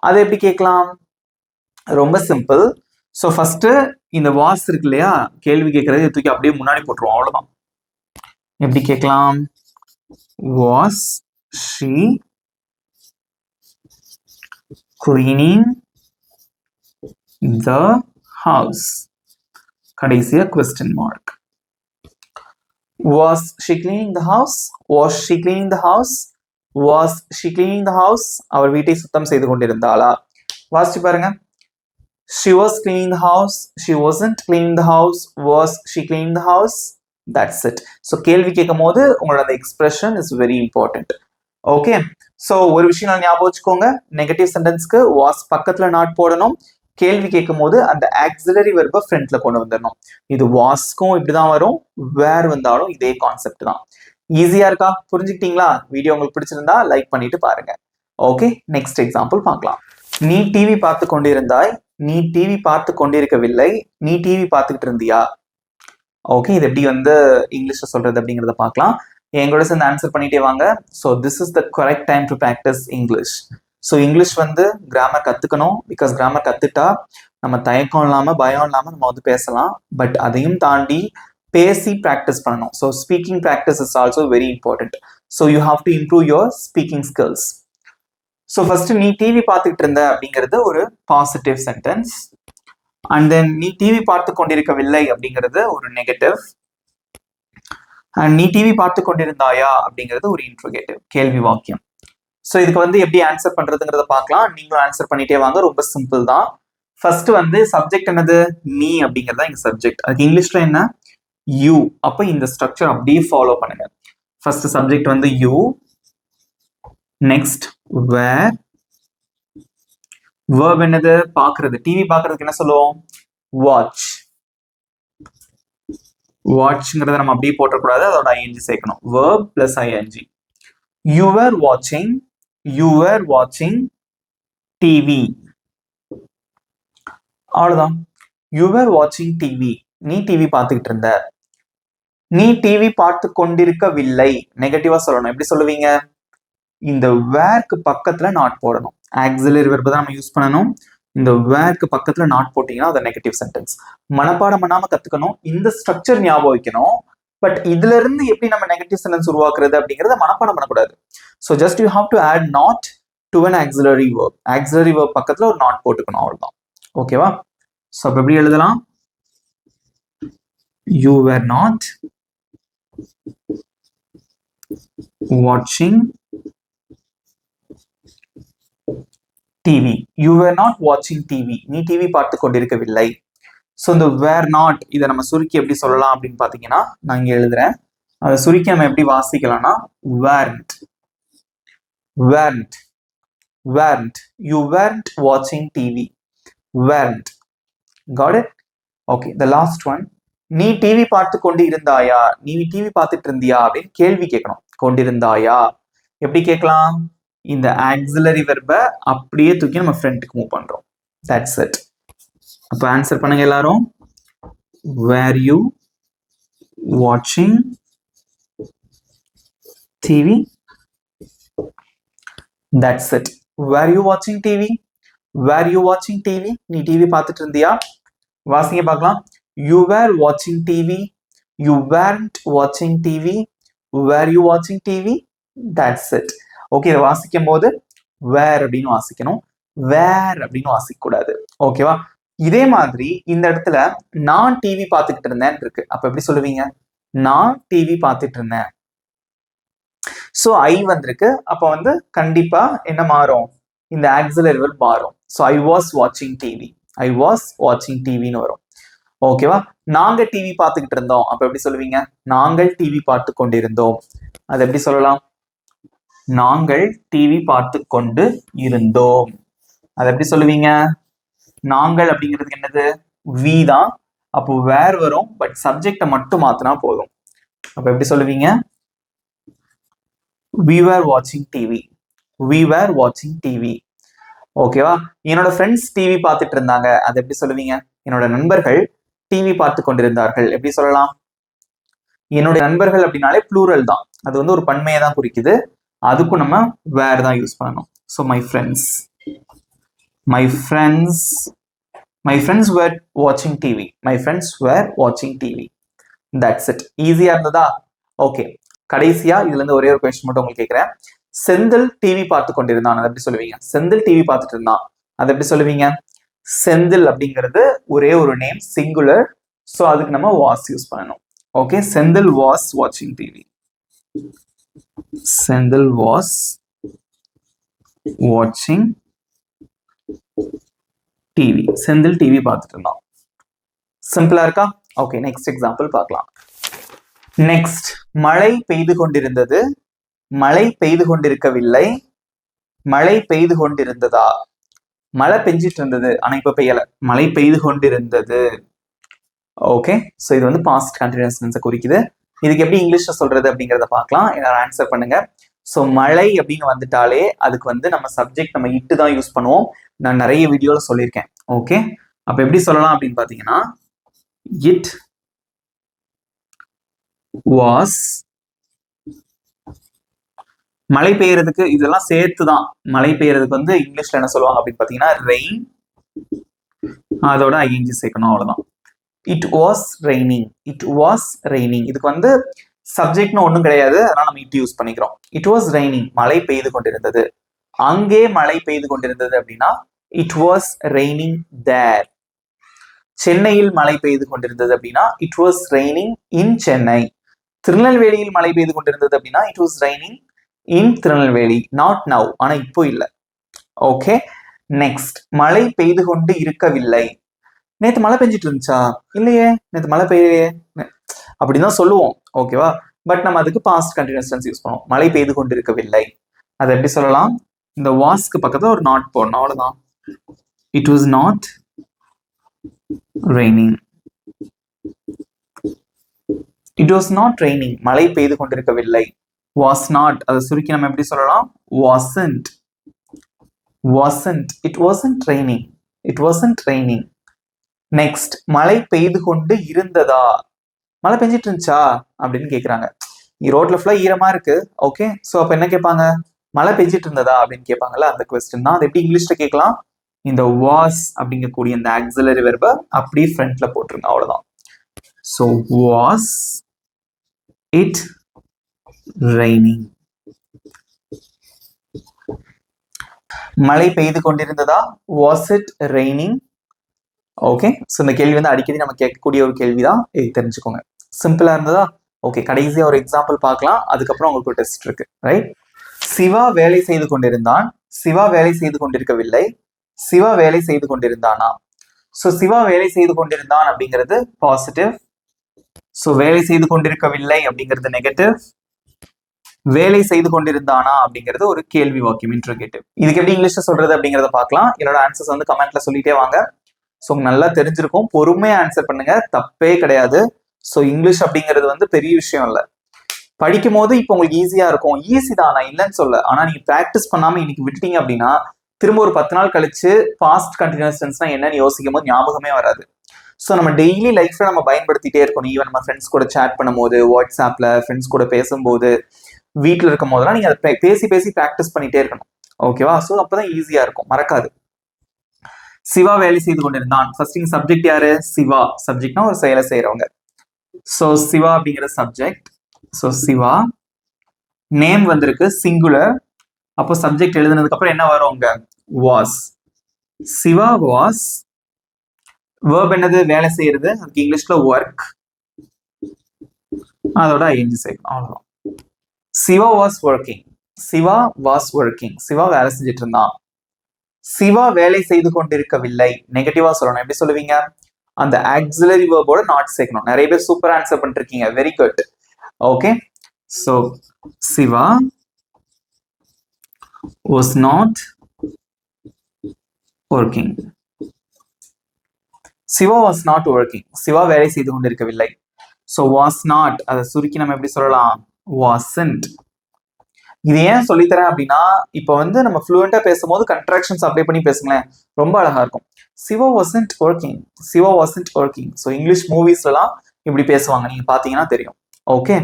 அதை எப்படி கேட்கலாம்? ரொம்ப சிம்பிள். ஸோ ஃபர்ஸ்ட் இந்த வாஸ் இருக்கு இல்லையா, கேள்வி கேட்கறது தூக்கி அப்படியே முன்னாடி போட்டுருவோம், அவ்வளவுதான். எப்படி கேட்கலாம்? Was she cleaning the house? கடைசியா question mark. Was she cleaning the house? Was she cleaning the house? Was she cleaning the house? அவள் வீட்டை சுத்தம் செய்து கொண்டிருந்தாளா? வாசிச்சு பாருங்க. She was cleaning the house. She wasn't cleaning the house. Was she cleaning the house? That's it. So கேள்வி கேட்கும் போது உங்களோட அந்த expression is very important. Okay, so ஒரு விஷயம் நான் ஞாபகம் வச்சுக்கோங்க. நெகட்டிவ் சென்டென்ஸ்க்கு வாஸ் பக்கத்துல நாட் போடணும். கேள்வி கேட்கும் போது அந்த ஆக்சிலரி வெர்பை ஃப்ரண்ட்ல கொண்டு வந்துடணும். இது வாஸ்க்கும் இப்படிதான் வரும், வேர் வந்தாலும் இதே கான்செப்ட் தான். ஈஸியா இருக்கா? புரிஞ்சுக்கிட்டீங்களா? வீடியோ உங்களுக்கு பிடிச்சிருந்தா லைக் பண்ணிட்டு பாருங்க. ஓகே, நெக்ஸ்ட் எக்ஸாம்பிள் பார்க்கலாம். நீ டிவி பார்த்து கொண்டிருந்தாய், நீ டிவி பார்த்து கொண்டிருக்கவில்லை, நீ டிவி பார்த்துக்கிட்டு இருந்தியா? ஓகே, இது எப்படி வந்து இங்கிலீஷ்ல சொல்றது அப்படிங்கிறத பார்க்கலாம். எங்களோட சேர்ந்து ஆன்சர் பண்ணிட்டே வாங்க. So this is the correct time to practice English. So English வந்து கிராமர் கற்றுக்கணும். பிகாஸ் கிராமர் கற்றுட்டா நம்ம தயக்கம் இல்லாமல் பயம் இல்லாமல் நம்ம வந்து பேசலாம். பட் அதையும் தாண்டி பேசி ப்ராக்டிஸ் பண்ணணும். So speaking practice is also very important. So you have to improve your speaking skills. So first நீ டிவி பார்த்துக்கிட்டு இருந்த அப்படிங்கிறது ஒரு பாசிட்டிவ் சென்டென்ஸ். அண்ட் தென் நீ டிவி பார்த்து கொண்டிருக்கவில்லை அப்படிங்கிறது ஒரு நெகட்டிவ். அண்ட் நீ டிவி பார்த்து கொண்டிருந்தாயா அப்படிங்கிறது ஒரு இன்ட்ரோகேட்டிவ், கேள்வி வாக்கியம். ஸோ இதுக்கு வந்து எப்படி ஆன்சர் பண்றதுங்கிறத பார்க்கலாம். நீங்களும் ஆன்சர் பண்ணிட்டே வாங்க. ரொம்ப சிம்பிள் தான். ஃபர்ஸ்ட் வந்து சப்ஜெக்ட் என்னது? நீ அப்படிங்கிறதா இங்க சப்ஜெக்ட். அதுக்கு இங்கிலீஷ்ல என்ன? யூ. அப்போ இந்த ஸ்ட்ரக்சர் அப்படியே ஃபாலோ பண்ணுங்க. ஃபர்ஸ்ட் சப்ஜெக்ட் வந்து யூ, நெக்ஸ்ட் வேர், verb என்னது? பார்க்கிறது. டிவி பார்க்கறதுக்கு என்ன சொல்லுவோம்? வாட்ச். வாட்ச்ங்கிறத நம்ம அப்படியே போட்டக்கூடாது, அதோட ஐஎன்ஜி சேர்க்கணும். verb plus ing. You were watching TV. அவ்வளவுதான். You were watching TV. நீ டிவி பார்த்துக்கிட்டு இருந்த. நீ டிவி பார்த்து கொண்டிருக்கவில்லை. நெகட்டிவா சொல்லணும். எப்படி சொல்லுவீங்க? இந்த வேர்க்கு பக்கத்துல நாட் போடணும். ஆக்சிலரி வெர்ப் தான் நம்ம யூஸ் பண்ணணும். இந்த வேர்க்கு பக்கத்துல நாட் போட்டீங்கன்னா அது நெகட்டிவ் சென்டென்ஸ். மனப்பாடம் பண்ணாம கத்துக்கணும். இந்த ஸ்ட்ரக்சர் ஞாபகம் வைக்கணும். பட் இதுல இருந்து எப்படி நம்ம நெகட்டிவ் சென்டென்ஸ் உருவாக்குறது அப்படிங்கறத மனப்பாடம் பண்ணக்கூடாது. So just you have to add not to an auxiliary verb. auxiliary verb பக்கத்துல ஒரு நாட் போட்டுக்கணும், அவ்வளவுதான். ஓகேவா? ஸோ அப்ப எப்படி எழுதலாம்? You were not watching TV. You were not watching TV. நீ டிவி பார்த்து கொண்டிருக்கவில்லை. ஸோ இந்த வேர் நாட் இதை நம்ம சுருக்கி எப்படி சொல்லலாம் அப்படின்னு பார்த்தீங்கன்னா, நான் இங்கே எழுதுறேன். அதை சுருக்கி நம்ம எப்படி வாசிக்கலாம்னா weren't. weren't. weren't. You weren't watching TV. weren't. Got it? Okay, the last one. நீ டிவி பார்த்து கொண்டு இருந்தாயா? நீ டிவி பார்த்துட்டு இருந்தியா அப்படின்னு கேள்வி கேட்கணும். கொண்டிருந்தாயா எப்படி கேட்கலாம்? இந்த ஆக்சிலரி வெர்பை அப்படியே தூக்கி நம்ம ஃப்ரண்ட்டுக்கு மூவ் பண்றோம். That's it. அப்ப ஆன்சர் பண்ணுங்க எல்லாரும். Were you watching TV? That's it. Were you watching TV? Were you watching TV? நீ டிவி பார்த்துட்டு இருந்தியா? வாசிங்க பார்க்கலாம். You were watching TV. You weren't watching TV. Were you watching TV? That's it. Okay, இதை வாசிக்கும் போது வேர் அப்படின்னு வாசிக்கணும், வேர் அப்படின்னு வாசிக்க கூடாது. ஓகேவா? இதே மாதிரி இந்த இடத்துல நான் டிவி பார்த்துக்கிட்டு இருந்தேன் இருக்கு. அப்ப எப்படி சொல்லுவீங்க? நான் டிவி பார்த்துட்டு இருந்தேன். ஸோ ஐ வந்திருக்கு. அப்ப வந்து கண்டிப்பா என்ன மாறும்? இந்த ஆக்சிலரி வெர்ப் மாறும். ஸோ ஐ வாஸ் வாட்சிங் டிவி. ஐ வாஸ் வாட்சிங் டிவின்னு வரும். ஓகேவா? நாங்க டிவி பார்த்துக்கிட்டு இருந்தோம். அப்ப எப்படி சொல்லுவீங்க? நாங்கள் டிவி பார்த்து கொண்டிருந்தோம். அது எப்படி சொல்லலாம்? நாங்கள் டிவி பார்த்து கொண்டு இருந்தோம். அதை எப்படி சொல்லுவீங்க? நாங்கள் அப்படிங்கிறதுக்கு என்னது? வி தான். அப்போ வேர் வரும், பட் சப்ஜெக்டை மட்டும் மாத்தினா போதும். அப்ப எப்படி சொல்லுவீங்க? we were watching TV. we were watching TV. ஓகேவா? என்னோட ஃப்ரெண்ட்ஸ் டிவி பார்த்துட்டு இருந்தாங்க. அது எப்படி சொல்லுவீங்க? என்னோட நண்பர்கள் டிவி பார்த்து கொண்டிருந்தார்கள். எப்படி சொல்லலாம்? என்னுடைய நண்பர்கள் அப்படின்னாலே ப்ளூரல் தான், அது வந்து ஒரு பன்மையை தான் குறிக்குது. அதுக்கும் நம்ம வேர் தான் யூஸ் பண்ணணும். So my friends were watching TV. my friends were watching TV. that's it. ஈஸியா இருந்ததா? ஓகே, கடைசியா இதுல இருந்து ஒரே ஒரு கொஸ்டின் மட்டும் உங்களுக்கு கேட்கிறேன். செந்தில் டிவி பார்த்து கொண்டிருந்தான், அதை எப்படி சொல்லுவீங்க? செந்தில் டிவி பார்த்துட்டு இருந்தான், அதை எப்படி சொல்லுவீங்க? செந்தில் அப்படிங்கிறது ஒரே ஒரு நேம், சிங்குலர். ஸோ அதுக்கு நம்ம வாஸ் யூஸ் பண்ணணும். ஓகே, செந்தில் வாஸ் வாட்சிங் டிவி. செந்தில் வாஸ் வாட்சிங் டிவி. செந்தில் டிவி பார்த்துட்டு இருந்தான். சிம்பிளா இருக்கா? ஓகே, நெக்ஸ்ட் எக்ஸாம்பிள் பார்க்கலாம். நெக்ஸ்ட், மழை பெய்து கொண்டிருந்தது, மழை பெய்து கொண்டிருக்கவில்லை, மழை பெய்து கொண்டிருந்ததா? மழை பெஞ்சிட்டு இருந்தது, ஆனா இப்ப பெய்யல. மழை பெய்து கொண்டிருந்தது. ஓகே, ஸோ இது வந்து பாஸ்ட் கண்டினியூஸ் டென்ஸை குறிக்குது. இதுக்கு எப்படி இங்கிலீஷ்ல சொல்றது அப்படிங்கிறத பார்க்கலாம். எல்லாரும் ஆன்சர் பண்ணுங்க. ஸோ மழை அப்படின்னு வந்துட்டாலே அதுக்கு வந்து நம்ம சப்ஜெக்ட் நம்ம இட்டு தான் யூஸ் பண்ணுவோம். நான் நிறைய வீடியோல சொல்லியிருக்கேன். ஓகே, அப்ப எப்படி சொல்லலாம் அப்படின்னு பாத்தீங்கன்னா, இட் வாஸ். மழை பெய்யறதுக்கு இதெல்லாம் சேர்த்து தான். மழை பெய்யறதுக்கு வந்து இங்கிலீஷ்ல என்ன சொல்லுவாங்க அப்படின்னு பாத்தீங்கன்னா ரெயின், அதோட ஐஎன்ஜி சேர்க்கணும், அவ்வளவுதான். It was raining. It was raining. இதுக்கு வந்து சப்ஜெக்ட்னு ஒன்றும் கிடையாது, அதனால நம்ம இட் யூஸ் பண்ணிக்கிறோம். இட் வாஸ் ரெய்னிங், மழை பெய்து கொண்டிருந்தது. அங்கே மழை பெய்து கொண்டிருந்தது அப்படின்னா இட் வாஸ் ரெய்னிங் தேர். சென்னையில் மழை பெய்து கொண்டிருந்தது அப்படின்னா இட் வாஸ் ரெய்னிங் இன் சென்னை. திருநெல்வேலியில் மழை பெய்து கொண்டிருந்தது அப்படின்னா it was raining in Tirunelveli. Not now, ஆனா இப்போ இல்ல. ஓகே, நெக்ஸ்ட், மழை பெய்து கொண்டு இருக்கவில்லை. நேத்து மழை பெஞ்சிட்டு இருந்துச்சா? இல்லையே, நேத்து மழை பெய்யலையே அப்படிதான் சொல்லுவோம். ஓகேவா? பட் நம்ம அதுக்கு பாஸ்ட் கண்டினியூஸ் டென்ஸ் யூஸ் பண்ணுவோம். மழை பெய்து கொண்டு இருக்கவில்லை, அதை எப்படி சொல்லலாம்? இந்த வாஸ்க்கு பக்கத்துல ஒரு நாட் போடணும், அவ்வளவுதான். It was not raining. It was not raining, மழை பெய்து கொண்டிருக்கவில்லை. வாஸ் நாட், அதை சுருக்கி நம்ம எப்படி சொல்லலாம்? Wasn't. Wasn't. It wasn't raining. It wasn't raining. Next, மழை பெய்து கொண்டு இருந்ததா? மழை பெஞ்சிட்டு இருந்துச்சா அப்படின்னு கேட்குறாங்க. ரோட்ல ஃபுல்லா ஈரமா இருக்கு. ஓகே, ஸோ அப்போ என்ன கேட்பாங்க? மழை பெஞ்சிட்டு இருந்ததா அப்படின்னு கேட்பாங்கல்ல, அந்த கொஸ்டின் தான். அது எப்படி இங்கிலீஷ்ல கேட்கலாம்? இந்த வாஸ் அப்படிங்கக்கூடிய இந்த ஆக்சிலரி வெர்பை அப்படியே ஃப்ரண்ட்ல போட்டுருங்க, அவ்வளவுதான். So was it raining. மழை பெய்து கொண்டிருந்ததா? Was it raining? Okay, so இந்த கேள்வி வந்து அடிக்கடி நம்ம கேட்கக்கூடிய ஒரு கேள்விதான், இது தெரிஞ்சுக்கோங்க. சிம்பிளா இருந்ததா? ஓகே, கடைசியா ஒரு எக்ஸாம்பிள் பார்க்கலாம், அதுக்கப்புறம் உங்களுக்கு ஒரு டெஸ்ட் இருக்கு, ரைட்? சிவா வேலை செய்து கொண்டிருந்தான், சிவா வேலை செய்து கொண்டிருக்கவில்லை, சிவா வேலை செய்து கொண்டிருந்தானா? ஸோ சிவா வேலை செய்து கொண்டிருந்தான் அப்படிங்கிறது பாசிட்டிவ். ஸோ வேலை செய்து கொண்டிருக்கவில்லை அப்படிங்கிறது நெகட்டிவ். வேலை செய்து கொண்டிருந்தானா அப்படிங்கிறது ஒரு கேள்வி வாக்கியம், இன்ட்ரோகேட்டிவ். இதுக்கு எப்படி இங்கிலீஷ்ல சொல்றது அப்படிங்கிறத பார்க்கலாம். என்னோட ஆன்சர்ஸ் வந்து கமெண்ட்ல சொல்லிட்டே வாங்க. ஸோ நல்லா தெரிஞ்சிருக்கும், பொறுமையா ஆன்சர் பண்ணுங்க, தப்பே கிடையாது. ஸோ இங்கிலீஷ் அப்படிங்கிறது வந்து பெரிய விஷயம் இல்லை. படிக்கும் போது இப்போ உங்களுக்கு ஈஸியா இருக்கும், ஈஸி தான், நான் இல்லைன்னு சொல்ல. ஆனா நீங்க ப்ராக்டிஸ் பண்ணாம இன்னைக்கு விட்டுட்டீங்க அப்படின்னா திரும்ப ஒரு 10 நாள் கழிச்சு பாஸ்ட் கண்டினியூஸ் டென்ஸ்னா என்னன்னு யோசிக்கும் போது ஞாபகமே வராது. ஸோ நம்ம டெய்லி லைஃப்ல நம்ம பயன்படுத்திட்டே இருக்கணும். ஈவன் நம்ம ஃப்ரெண்ட்ஸ் கூட சேட் பண்ணும்போது, வாட்ஸ்அப்ல ஃப்ரெண்ட்ஸ் கூட பேசும்போது, வீட்டில் இருக்கும் போதெல்லாம் நீங்க அதை பேசி பேசி ப்ராக்டிஸ் பண்ணிட்டே இருக்கணும். ஓகேவா? ஸோ அப்பதான் ஈஸியா இருக்கும், மறக்காது. சிவா வேலை செய்து கொண்டிருந்தான். ஃபர்ஸ்ட் சப்ஜெக்ட் யாரு? சிவா. சப்ஜெக்ட்னா ஒரு செயலை செய்யறவங்க. ஸோ சிவா அப்படிங்கிற சப்ஜெக்ட். ஸோ சிவா. நேம் வந்திருக்கு சிங்குலர். அப்போ சப்ஜெக்ட் எழுதுனதுக்கு அப்புறம் என்ன வரும்? அங்க வாஸ். சிவா வாஸ். வேர்ப் என்னது? வேலை செய்யறது. அதுக்கு இங்கிலீஷ்ல ஒர்க். அதோட ஐஎன்ஜி சேர்க்கணும், அவ்வளவுதான். Shiva was working. Shiva was working. Shiva வேலை செஞ்சுட்டு இருந்தான். சிவா வேலை செய்து கொண்டிருக்கவில்லை. நெகட்டிவா சொல்லணும். எப்படி சொல்லுவீங்க? அந்த ஆக்சிலரி வேர்போட நாட் சேர்க்கணும். நிறைய பேர் சூப்பர் ஆன்சர் பண்ணிருக்கீங்க, very good. Okay, so Shiva was not working. Shiva was not working. Shiva வேலை செய்து கொண்டிருக்கவில்லை. ஸோ வாஸ் நாட் அதை சுருக்கி நம்ம எப்படி சொல்லலாம்? வாசன்ட். இது ஏன் சொல்லித்தரேன் அப்படின்னா, இப்போ வந்து நம்ம ஃப்ளூயண்டா பேசும்போது கன்ட்ராக்ஷன்ஸ் அப்ளை பண்ணி பேசுங்களேன், ரொம்ப அழகா இருக்கும். Siva wasn't working, Siva wasn't working. So English மூவிஸ்லாம் இப்படி பேசுவாங்க, நீங்க பாத்தீங்கன்னா தெரியும். Okay,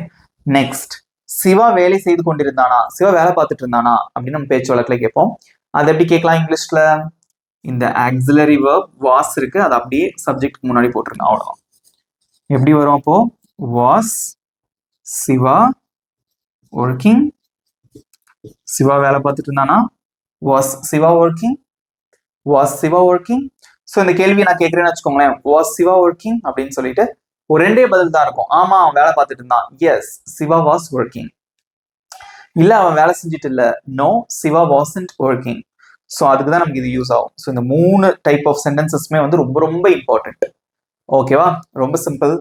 next. சிவா வேலை செய்து கொண்டிருந்தானா, சிவா வேலை பார்த்துட்டு இருந்தானா அப்படின்னு நம்ம பேச்சு வழக்கில் கேட்போம். அது எப்படி கேட்கலாம் இங்கிலீஷ்ல? இந்த ஆக்சிலரி வெர்ப் வாஸ் இருக்கு, அதை அப்படியே சப்ஜெக்ட்க்கு முன்னாடி போட்டுருங்க, அவ்வளவுதான். எப்படி வரும் அப்போ? Was Siva working. சிவா வேலை பார்த்துட்டு இருந்தானா? Was Siva working, was Siva working. So இந்த கேள்வி நான் கேட்கறேன்னு வச்சுக்கோங்களேன், வாஸ் சிவா ஒர்க்கிங் அப்படின்னு சொல்லிட்டு ஒரு ரெண்டே பதில் தான் இருக்கும். ஆமா அவன் வேலை பார்த்துட்டு இருந்தான், எஸ் சிவா வாஸ் ஒர்க்கிங். இல்ல அவன் வேலை செஞ்சுட்டு இல்ல, no Siva wasn't working. So அதுக்கு தான் நமக்கு இது யூஸ் ஆகும். ஸோ இந்த 3 டைப் ஆஃப் சென்டென்சஸ்மே வந்து ரொம்ப ரொம்ப இம்பார்ட்டன்ட். ஓகேவா? ரொம்ப சிம்பிள்.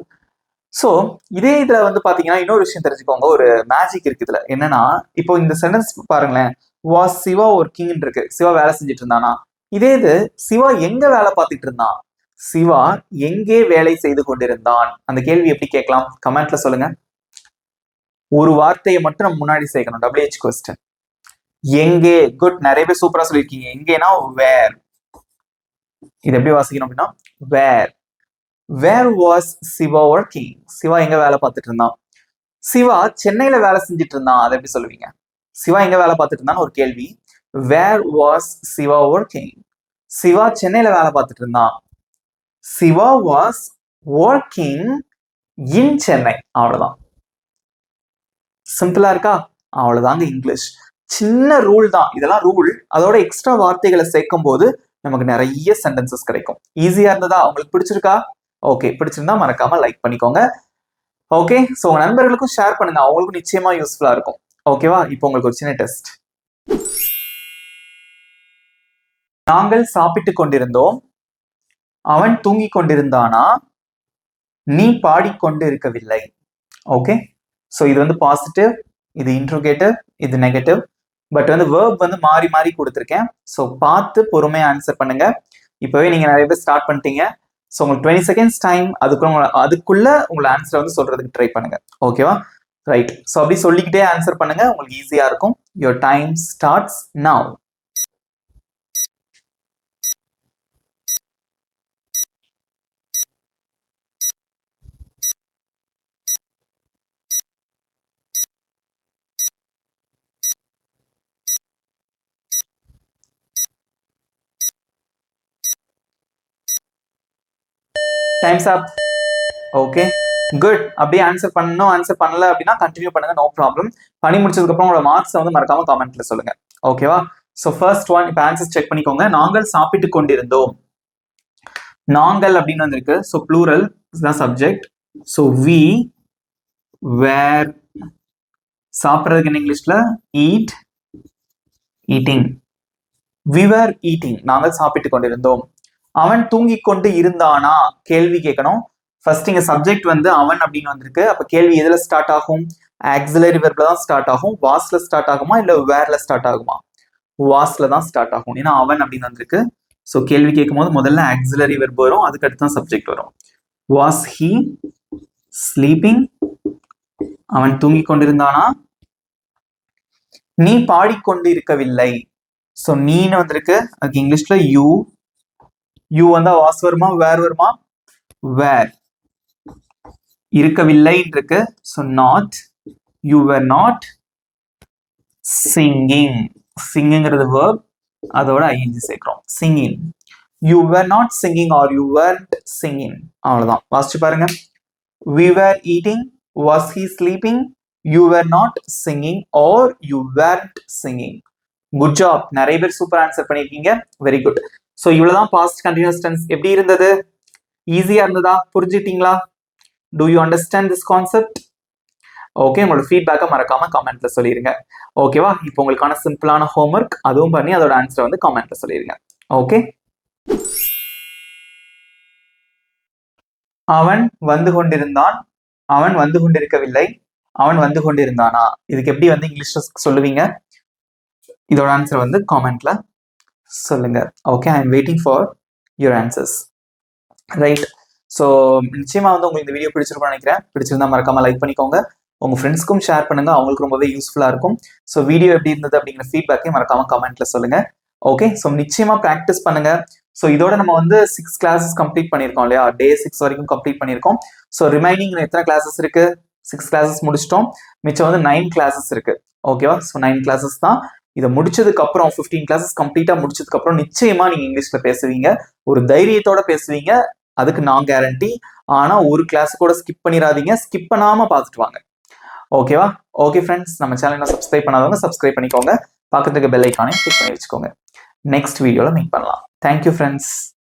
ஸோ இதே இதுல வந்து பாத்தீங்கன்னா இன்னொரு விஷயம் தெரிஞ்சுக்கோங்க, ஒரு மேஜிக் இருக்கு இதுல. என்னன்னா, இப்போ இந்த சென்டென்ஸ் பாருங்களேன், வாஸ் சிவா ஒர்க்கிங் இருக்கு, சிவா வேலை செஞ்சுட்டு இருந்தானா. இதே இது சிவா எங்க வேலை பார்த்துட்டு இருந்தான், சிவா எங்கே வேலை செய்து கொண்டிருந்தான். அந்த கேள்வி எப்படி கேட்கலாம்? கமெண்ட்ல சொல்லுங்க. ஒரு வார்த்தையை மட்டும் நம்ம முன்னாடி சேர்க்கணும், WH கொஸ்டின். எங்கே. குட், நிறைய பேர் சூப்பரா சொல்லியிருக்கீங்க. எங்கேனா வேர். இது எப்படி வாசிக்கணும் அப்படின்னா where. Where was Siva working. Siva எங்க வேலை பார்த்துட்டு இருந்தான். சிவா சென்னையில வேலை செஞ்சுட்டு இருந்தான், அதை எப்படி சொல்லுவீங்க? சிவா எங்க வேலை பார்த்துட்டு இருந்தான்னு ஒரு கேள்வி. Where was Siva working. Siva சென்னையில வேலை பார்த்துட்டு இருந்தான். Siva was working in Chennai. அவ்வளவுதான். சிம்பிளா இருக்கா? அவ்வளவுதாங்க இங்கிலீஷ். சின்ன ரூல் தான் இதெல்லாம், ரூல். அதோட எக்ஸ்ட்ரா வார்த்தைகளை சேர்க்கும் போது நமக்கு நிறைய சென்டென்சஸ் கிடைக்கும். ஈஸியா இருந்ததா? உங்களுக்கு பிடிச்சிருக்கா? ஓகே, பிடிச்சிருந்தா மறக்காம லைக் பண்ணிக்கோங்க. ஓகே, ஸோ உங்க நண்பர்களுக்கும் ஷேர் பண்ணுங்க, அவங்களுக்கும் நிச்சயமா யூஸ்ஃபுல்லா இருக்கும். ஓகேவா? இப்போ உங்களுக்கு ஒரு சின்ன டெஸ்ட். நாங்கள் சாப்பிட்டு கொண்டிருந்தோம், அவன் தூங்கிக் கொண்டிருந்தானா, நீ பாடிக்கொண்டு இருக்கவில்லை. ஓகே, ஸோ இது வந்து பாசிட்டிவ், இது இன்ட்ரோகேட்டிவ், இது நெகட்டிவ். பட் வந்து வேர்ப் வந்து மாறி மாறி கொடுத்துருக்கேன். ஸோ பார்த்து பொறுமையா ஆன்சர் பண்ணுங்க. இப்போவே நீங்க நிறைய பேர் ஸ்டார்ட் பண்ணிட்டீங்க. ஸோ உங்களுக்கு 20 செகண்ட்ஸ் டைம். அதுக்குள்ள உங்களை ஆன்சரை வந்து சொல்றதுக்கு ட்ரை பண்ணுங்க. ஓகேவா? ரைட். ஸோ அப்படி சொல்லிக்கிட்டே ஆன்சர் பண்ணுங்க, உங்களுக்கு ஈஸியா இருக்கும். Your time starts now. Times up. Okay, good. அப்படியே ஆன்சர் பண்ணணும். ஆன்சர் பண்ணல அப்படின்னா கண்டினியூ பண்ணுங்க, நோ ப்ராப்ளம். பண்ணி முடிச்சதுக்கு அப்புறம் உங்களோட மார்க்ஸ் வந்து மறக்காம கமெண்ட்ல சொல்லுங்க. ஓகேவா? ஸோ ஃபர்ஸ்ட் ஒன், இப்போ ஆன்சர் செக் பண்ணிக்கோங்க. நாங்கள் சாப்பிட்டு கொண்டிருந்தோம். நாங்கள் அப்படின்னு வந்திருக்கு. ஸோ ப்ளூரல் தான் சப்ஜெக்ட். So we were. சாப்பிட்றதுக்கு என்ன இங்கிலீஷ்ல? Eat, eating. We were eating. நாங்கள் சாப்பிட்டு கொண்டிருந்தோம். அவன் தூங்கிக் கொண்டு இருந்தானா? கேள்வி கேட்கணும். ஃபர்ஸ்ட் இங்க சப்ஜெக்ட் வந்து அவன் அப்படின்னு வந்திருக்கு. அப்ப கேள்வி எதுல ஸ்டார்ட் ஆகும்? ஆக்சிலரி வெர்ப்ல தான் ஸ்டார்ட் ஆகும். வாஸ்ல ஸ்டார்ட் ஆகுமா இல்ல வேர்ல ஸ்டார்ட் ஆகுமா? வாஸ்ல தான் ஸ்டார்ட் ஆகும், ஏன்னா அவன் அப்படின்னு வந்திருக்கு. ஸோ கேள்வி கேட்கும் போது முதல்ல ஆக்சிலரி வெர்ப் வரும், அதுக்கு அடுத்து தான் சப்ஜெக்ட் வரும். Was he sleeping? அவன் தூங்கிக் கொண்டிருந்தானா? நீ பாடிக்கொண்டு இருக்கவில்லை. ஸோ நீன்னு வந்திருக்கு, அதுக்கு இங்கிலீஷ்ல யூ. யூ வந்தா வாஸ் வருமா வேர் வருமா? வேர். இருக்கவில்லை இருக்கு. So not. You were not singing. சிங்கிங்கிறது வேர்ப், அதோட ஐஎன்ஜி சேர்க்கிறோம். Singing. You were not singing or you weren't singing. அவ்வளவுதான். வாசிச்சு பாருங்க. we were eating, was he sleeping, you were not singing or you weren't singing. Good job. நிறைய பேர் super answer பண்ணிருக்கீங்க. Very good. So இவ்வளவுதான் past continuous tense. எப்படி இருந்தது? ஈஸியா இருந்ததா? புரிஞ்சுட்டீங்களா? Do you understand this concept? Okay, உங்களோட ஃபீட்பேக்கை மறக்காம கமெண்ட்ல சொல்லிருங்க. ஓகேவா? இப்போ உங்களுக்கான சிம்பிளான ஹோம்ஒர்க் அதுவும் பண்ணி அதோட ஆன்சரை வந்து கமெண்ட்ல சொல்லிருங்க. ஓகே. அவன் வந்து கொண்டிருந்தான், அவன் வந்து கொண்டிருக்கவில்லை, அவன் வந்து கொண்டிருந்தானா? இதுக்கு எப்படி வந்து இங்கிலீஷ்ல சொல்லுவீங்க? இதோட ஆன்சர் வந்து காமெண்ட்ல சொல்லுங்க. Okay, I am waiting for your answers. Right. So நிச்சயமா வந்து உங்களுக்கு இந்த வீடியோ பிடிச்சிருக்கும்னு நினைக்கிறேன். பிடிச்சிருந்தா மறக்காம லைக் பண்ணிக்கோங்க. உங்க ஃப்ரெண்ட்ஸ்க்கும் ஷேர் பண்ணுங்க, அவங்களுக்கு ரொம்பவே யூஸ்ஃபுல்லா இருக்கும். ஸோ வீடியோ எப்படி இருந்தது அப்படிங்கிற ஃபீட்பேக்கையும் மறக்காம கமெண்ட்ல சொல்லுங்க. ஓகே, ஸோ நிச்சயமா ப்ராக்டிஸ் பண்ணுங்க. ஸோ இதோட நம்ம வந்து 6 கிளாஸஸ் கம்ப்ளீட் பண்ணியிருக்கோம் இல்லையா? டே 6 வரைக்கும் கம்ப்ளீட் பண்ணியிருக்கோம். ஸோ ரிமைனிங் எத்தனை கிளாஸஸ் இருக்கு? 6 கிளாஸஸ் முடிச்சிட்டோம். மிச்சம் வந்து 9 கிளாஸஸ் இருக்கு. ஓகேவா? ஸோ 9 கிளாஸஸ் தான். இதை முடிச்சதுக்கு அப்புறம் 15 கிளாஸஸ் கம்ப்ளீட்டா முடிச்சதுக்கு அப்புறம் நிச்சயமா நீங்க இங்கிலீஷ்ல பேசுவீங்க. ஒரு தைரியத்தோட பேசுவீங்க. அதுக்கு நான் கேரண்டி. ஆனா ஒரு கிளாஸ் கூட ஸ்கிப் பண்ணிடாதீங்க. ஸ்கிப் பண்ணாம பார்த்துட்டு வாங்க. ஓகேவா? ஓகே ஃப்ரெண்ட்ஸ், நம்ம சேனலை சப்ஸ்கிரைப் பண்ணாதவங்க சப்ஸ்கிரைப் பண்ணிக்கோங்க. பக்கத்துக்கு பெல் ஐக்கானையும் கிளிக் பண்ணி வச்சுக்கோங்க. நெக்ஸ்ட் வீடியோல மீட் பண்ணலாம். Thank you friends.